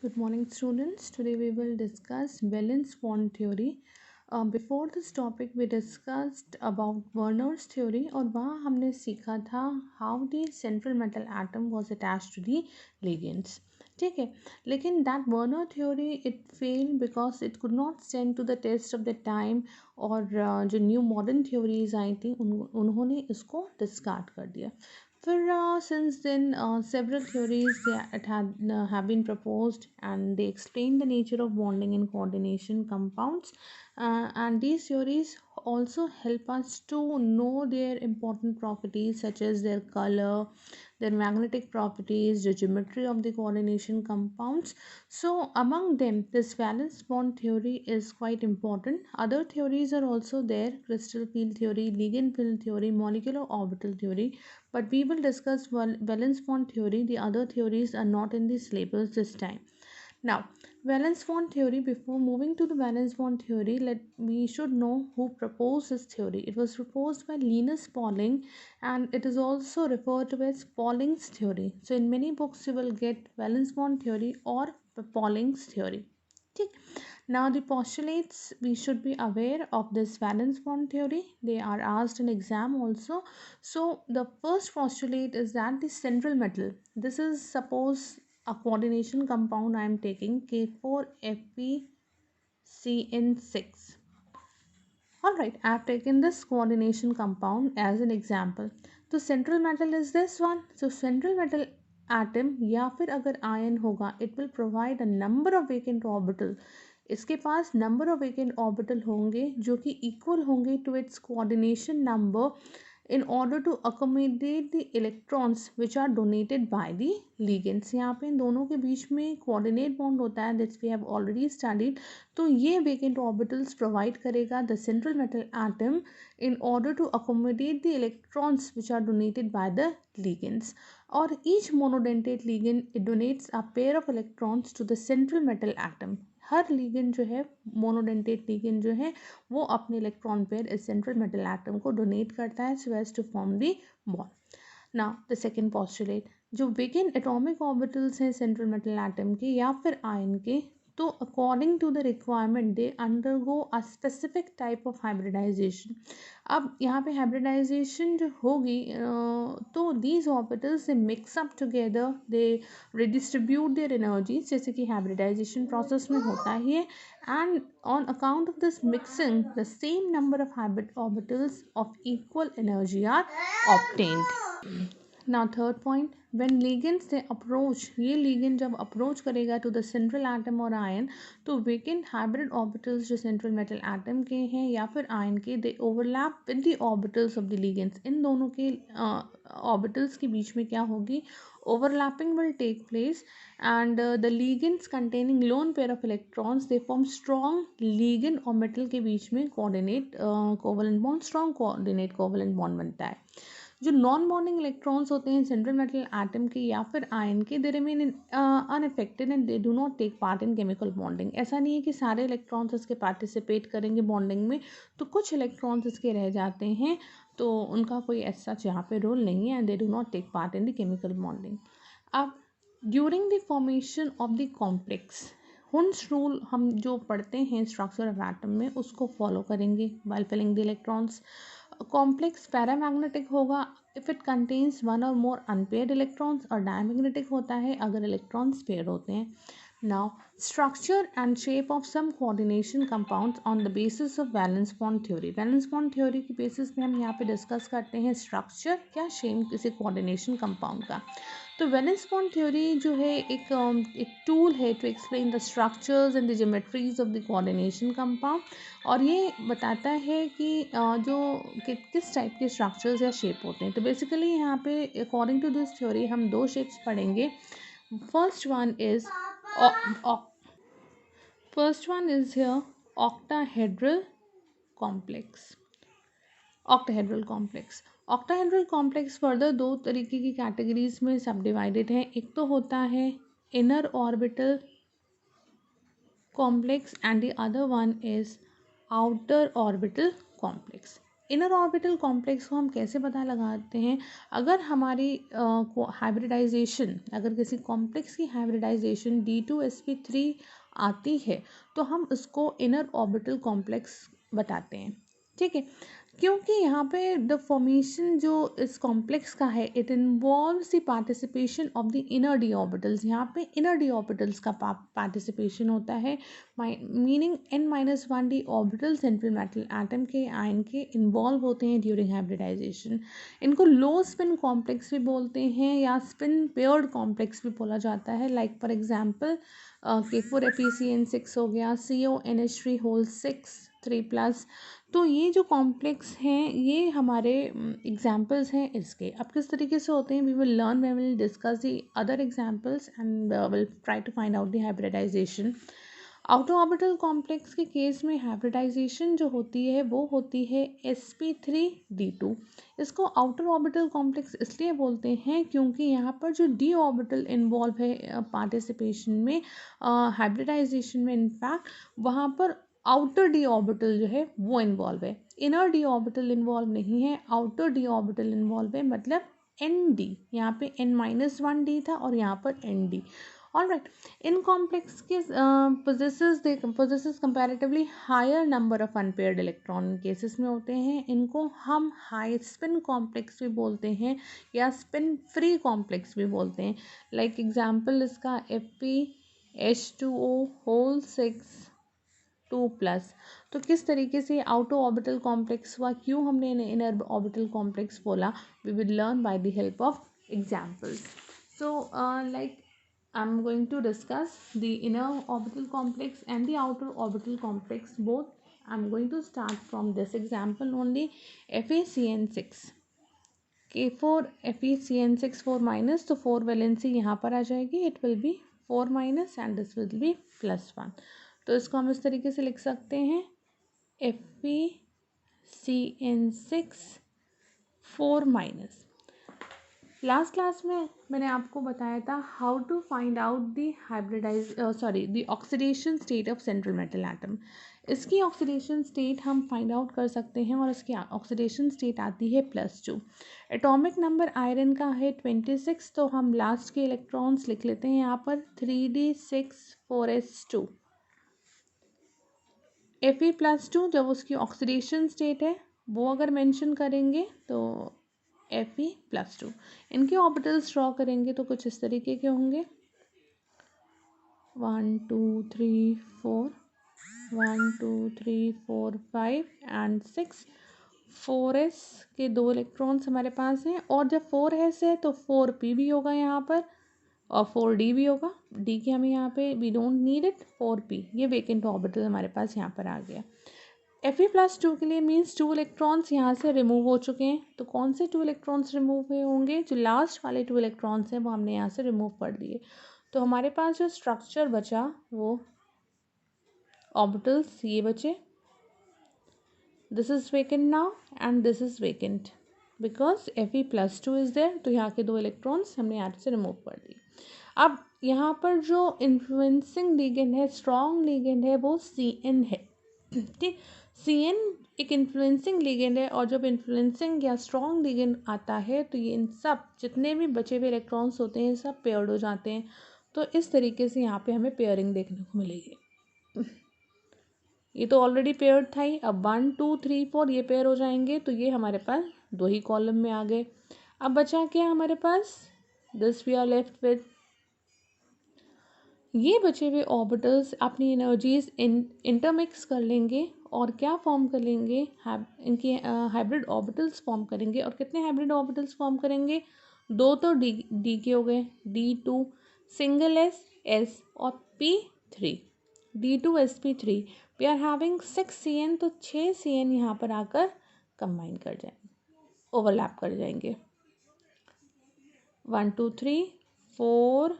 Good morning, students. Today we will discuss valence bond theory. Before this topic, we discussed about Werner's theory और वहाँ हमने सीखा था how the central metal atom was attached to the ligands. ठीक है, लेकिन that Werner theory it failed because it could not stand to the test of the time और जो new modern theories आई थी उन्होंने इसको discard कर दिया. For since then, several theories have been proposed, and they explain the nature of bonding and coordination compounds. And these theories also help us to know their important properties, such as their color, their magnetic properties, the geometry of the coordination compounds. So, among them, this valence bond theory is quite important. Other theories are also there: crystal field theory, ligand field theory, molecular orbital theory, but we will discuss valence bond theory. The other theories are not in the syllabus this time. Now, valence bond theory. Before moving to the valence bond theory, we should know who proposed this theory. It was proposed by Linus Pauling, and it is also referred to as Pauling's theory. So, in many books, you will get valence bond theory or Pauling's theory. Okay. Now, the postulates, we should be aware of this valence bond theory. They are asked in exam also. So, the first postulate is that the central metal, this is suppose a coordination compound I am taking K4FeCN6. Alright, I have taken this coordination compound as an example. So central metal is this one. So central metal atom या फिर अगर ion होगा, it will provide a number of vacant orbital. इसके पास number of vacant orbital होंगे जो कि equal होंगे to its coordination number in order to accommodate the electrons which are donated by the ligands. यहाँ पे इन दोनों के बीच में coordinate bond होता है, that we have already studied. तो ये vacant orbitals provide करेगा the central metal atom in order to accommodate the electrons which are donated by the ligands. और each monodentate ligand it donates a pair of electrons to the central metal atom. Her ligand जो है monodentate ligand जो है वो अपने electron pair इस central metal atom को donate करता है so as to form the bond. Now the second postulate, जो वेकेंट एटॉमिक ऑर्बिटल्स हैं सेंट्रल मेटल एटम के या फिर आयन के, तो according to the requirement they undergo a specific type of hybridization. अब यहाँ पे हाइब्रिडाइजेशन जो होगी तो these orbitals they mix up together, they redistribute their energies, जैसे कि हाइब्रिडाइजेशन प्रोसेस में होता ही है. And on account of this mixing, the same number of hybrid orbitals of equal energy are obtained. Now third point, when ligands they approach, ये ligand जब approach करेगा to the central atom और ion, तो vacant hybrid orbitals जो central metal atom के हैं या फिर ion के, they overlap with the orbitals of the ligands. इन दोनों के orbitals के बीच में क्या होगी, overlapping will take place, and the ligands containing lone pair of electrons they form strong ligand और metal के बीच में coordinate covalent bond, strong coordinate covalent bond बनता है. जो नॉन बॉन्डिंग इलेक्ट्रॉन्स होते हैं सेंट्रल मेटल एटम के या फिर आयन के, they remain unaffected and they do not take part in chemical bonding. ऐसा नहीं है कि सारे इलेक्ट्रॉन्स इसके पार्टिसिपेट करेंगे बॉन्डिंग में, तो कुछ इलेक्ट्रॉन्स इसके रह जाते हैं, तो उनका कोई ऐसा यहाँ पे रोल नहीं है and they do not take part in the chemical bonding. अब during the formation of the complex, Hund's rule हम जो पढ़ते हैं स्ट्रक्चर ऑफ एटम में उसको फॉलो करेंगे while filling the electrons. Complex paramagnetic होगा if it contains one or more unpaired electrons, और डायमैग्नेटिक होता है अगर इलेक्ट्रॉन्स पेयर होते हैं. Now structure and shape of some coordination compounds on the basis of valence bond theory. Valence bond theory की basis पे हम यहाँ पे डिस्कस करते हैं स्ट्रक्चर या शेप किसी कोऑर्डिनेशन कंपाउंड का. तो वैलेंस बॉन्ड थ्योरी जो है एक टूल है to explain the structures and the geometries of the coordination compound, और ये बताता है कि जो किस टाइप के स्ट्रक्चर्स या शेप होते हैं. तो बेसिकली यहाँ पे अकॉर्डिंग टू दिस थ्योरी हम दो शेप्स पढ़ेंगे. First one is here octahedral complex. Octahedral complex further दो तरीके की कैटेगरीज में सब डिवाइडेड है. एक तो होता है inner orbital complex and the other one is outer orbital complex. Inner orbital complex को हम कैसे पता लगाते हैं? अगर हमारी हाइब्रिडाइजेशन, अगर किसी कॉम्प्लेक्स की हाइब्रिडाइजेशन D2sp3 आती है तो हम उसको इनर ऑर्बिटल कॉम्प्लेक्स बताते हैं, ठीक है। क्योंकि यहाँ पे द फॉर्मेशन जो इस कॉम्प्लेक्स का है, it involves the participation of the inner D orbitals. यहाँ पे इनर डी ऑर्बिटल्स का पार्टिसिपेशन होता है, meaning n-1d orbital central metal atom के आयन के इन्वॉल्व होते हैं ड्यूरिंग हाइब्रिडाइजेशन। इनको लो स्पिन कॉम्प्लेक्स भी बोलते हैं या स्पिन पेयर्ड कॉम्प्लेक्स भी बोला जाता है। लाइक फॉर एग्जांपल K4FeCN6 हो गया, CONH3 होल 6 3+। तो ये जो कॉम्प्लेक्स हैं ये हमारे एग्जाम्पल्स हैं इसके। अब किस तरीके से होते हैं, we will learn, we will discuss the other examples and will try to find out the hybridization. Outer orbital complex के केस में हाइब्रिडाइजेशन जो होती है वो होती है sp3d2। इसको आउटर ऑर्बिटल कॉम्प्लेक्स इसलिए बोलते हैं क्योंकि यहाँ पर जो डी ऑर्बिटल इन्वॉल्व है पार्टिसिपेशन में, हाइब्रिडाइजेशन में, इनफैक्ट वहाँ पर आउटर डी ऑर्बिटल जो है वो इन्वॉल्व है, इनर डी ऑर्बिटल इन्वॉल्व नहीं है, आउटर डी ऑर्बिटल इन्वॉल्व है। मतलब एन डी, यहाँ पे n-1d था और यहाँ पर एन डी। ऑल राइट, इन कॉम्प्लेक्स के possesses comparatively higher number of unpaired electron cases में होते हैं। इनको हम हाई स्पिन कॉम्प्लेक्स भी बोलते हैं या स्पिन फ्री कॉम्प्लेक्स भी बोलते हैं। लाइक एग्जांपल इसका FeH2O होल 6 2+। तो किस तरीके से आउटर ऑर्बिटल कॉम्प्लेक्स हुआ, क्यों हमने इनर ऑर्बिटल कॉम्प्लेक्स बोला, we will learn by the help of examples. So like I'm going to discuss the inner orbital complex and the outer orbital complex both. I'm going to start from this example only. FeCN6 K4FeCN6 4 minus, तो 4 valency यहाँ पर आ जाएगी, it will be 4 minus and this will be +1। तो इसको हम इस तरीके से लिख सकते हैं FeCN6 4 माइनस। लास्ट क्लास में मैंने आपको बताया था how to find out the oxidation state of central metal atom. इसकी ऑक्सीडेशन स्टेट हम फाइंड आउट कर सकते हैं और इसकी ऑक्सीडेशन स्टेट आती है +2। एटॉमिक नंबर आयरन का है 26, तो हम लास्ट के इलेक्ट्रॉन्स लिख लेते हैं यहाँ पर 3d6 4s2। Fe+2 जब उसकी ऑक्सीडेशन स्टेट है वो अगर मेंशन करेंगे तो Fe+2। इनके ऑर्बिटल्स ड्रॉ करेंगे तो कुछ इस तरीके के होंगे 1 2 3 4 1 2 3 4 5 एंड 6। 4s के 2 इलेक्ट्रॉन्स हमारे पास हैं और जब 4s है तो 4p भी होगा यहाँ पर और 4d भी होगा। d के हमें यहाँ पे we don't need it, 4p ये वेकेंट ऑर्बिटल हमारे पास यहाँ पर आ गया। Fe+2 के लिए मीन्स 2 इलेक्ट्रॉन्स यहाँ से रिमूव हो चुके हैं। तो कौन से 2 इलेक्ट्रॉन्स रिमूव हुए होंगे, जो लास्ट वाले 2 इलेक्ट्रॉन्स हैं वो हमने यहाँ से रिमूव कर दिए। तो हमारे पास जो स्ट्रक्चर बचा वो ऑर्बिटल्स ये बचे, this is vacant now and this is vacant because Fe+2 is there. तो यहाँ के 2 इलेक्ट्रॉन्स हमने यहाँ से रिमूव कर दिए। अब यहाँ पर जो इन्फ्लुएंसिंग लिगेंड है, स्ट्रॉन्ग लिगेंड है, वो Cn है, ठीक। Cn एक इन्फ्लुएंसिंग लिगेंड है और जब इन्फ्लुएंसिंग या स्ट्रॉन्ग लिगेंड आता है तो ये इन सब जितने भी बचे हुए इलेक्ट्रॉन्स होते हैं सब पेयर्ड हो जाते हैं। तो इस तरीके से यहाँ पे हमें पेयरिंग देखने को मिलेगी। ये तो ऑलरेडी पेयर्ड था ही, अब 1 2 3 4 ये पेयर हो जाएंगे तो ये हमारे पास 2 ही कॉलम में आ गए। अब बचा क्या हमारे पास, this we are left with, ये बचे हुए ऑर्बिटल्स अपनी एनर्जीज इंटरमिक्स कर लेंगे और क्या फॉर्म कर लेंगे, इनकी हाइब्रिड ऑर्बिटल्स फॉर्म करेंगे। और कितने हाइब्रिड ऑर्बिटल्स फॉर्म करेंगे, 2 तो डी के हो गए, D2 सिंगल s और p3 D2sp3। We are having 6 Cn, तो 6 Cn यहाँ पर आकर कंबाइन कर जाएंगे, ओवरलैप कर जाएंगे। 1 2 3 4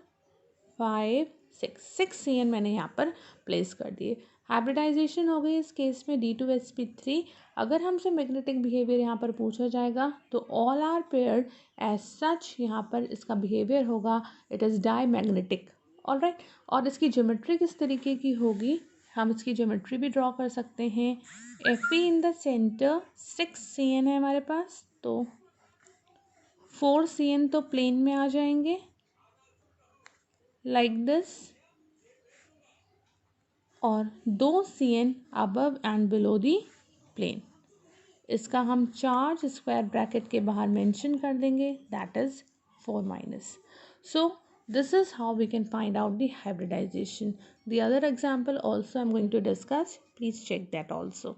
5 6 Cn मैंने यहाँ पर प्लेस कर दिए। हाइब्रिडाइजेशन हो गई इस केस में D2sp3। अगर हमसे मैग्नेटिक बिहेवियर यहाँ पर पूछा जाएगा तो all are paired as such, यहाँ पर इसका बिहेवियर होगा it is diamagnetic. All right, और इसकी ज्योमेट्री किस तरीके की होगी, हम इसकी ज्योमेट्री भी ड्रॉ कर सकते हैं। Fe in the centre 6 Cn है हमारे पास, तो 4 Cn तो प्लेन में आ जाएंगे लाइक दिस, और 2 Cn above and below the plane. इसका हम चार्ज स्क्वायर ब्रैकेट के बाहर मेंशन कर देंगे, that is 4 minus. So this is how we can find out the hybridization. The other example also I'm going to discuss. Please check that also.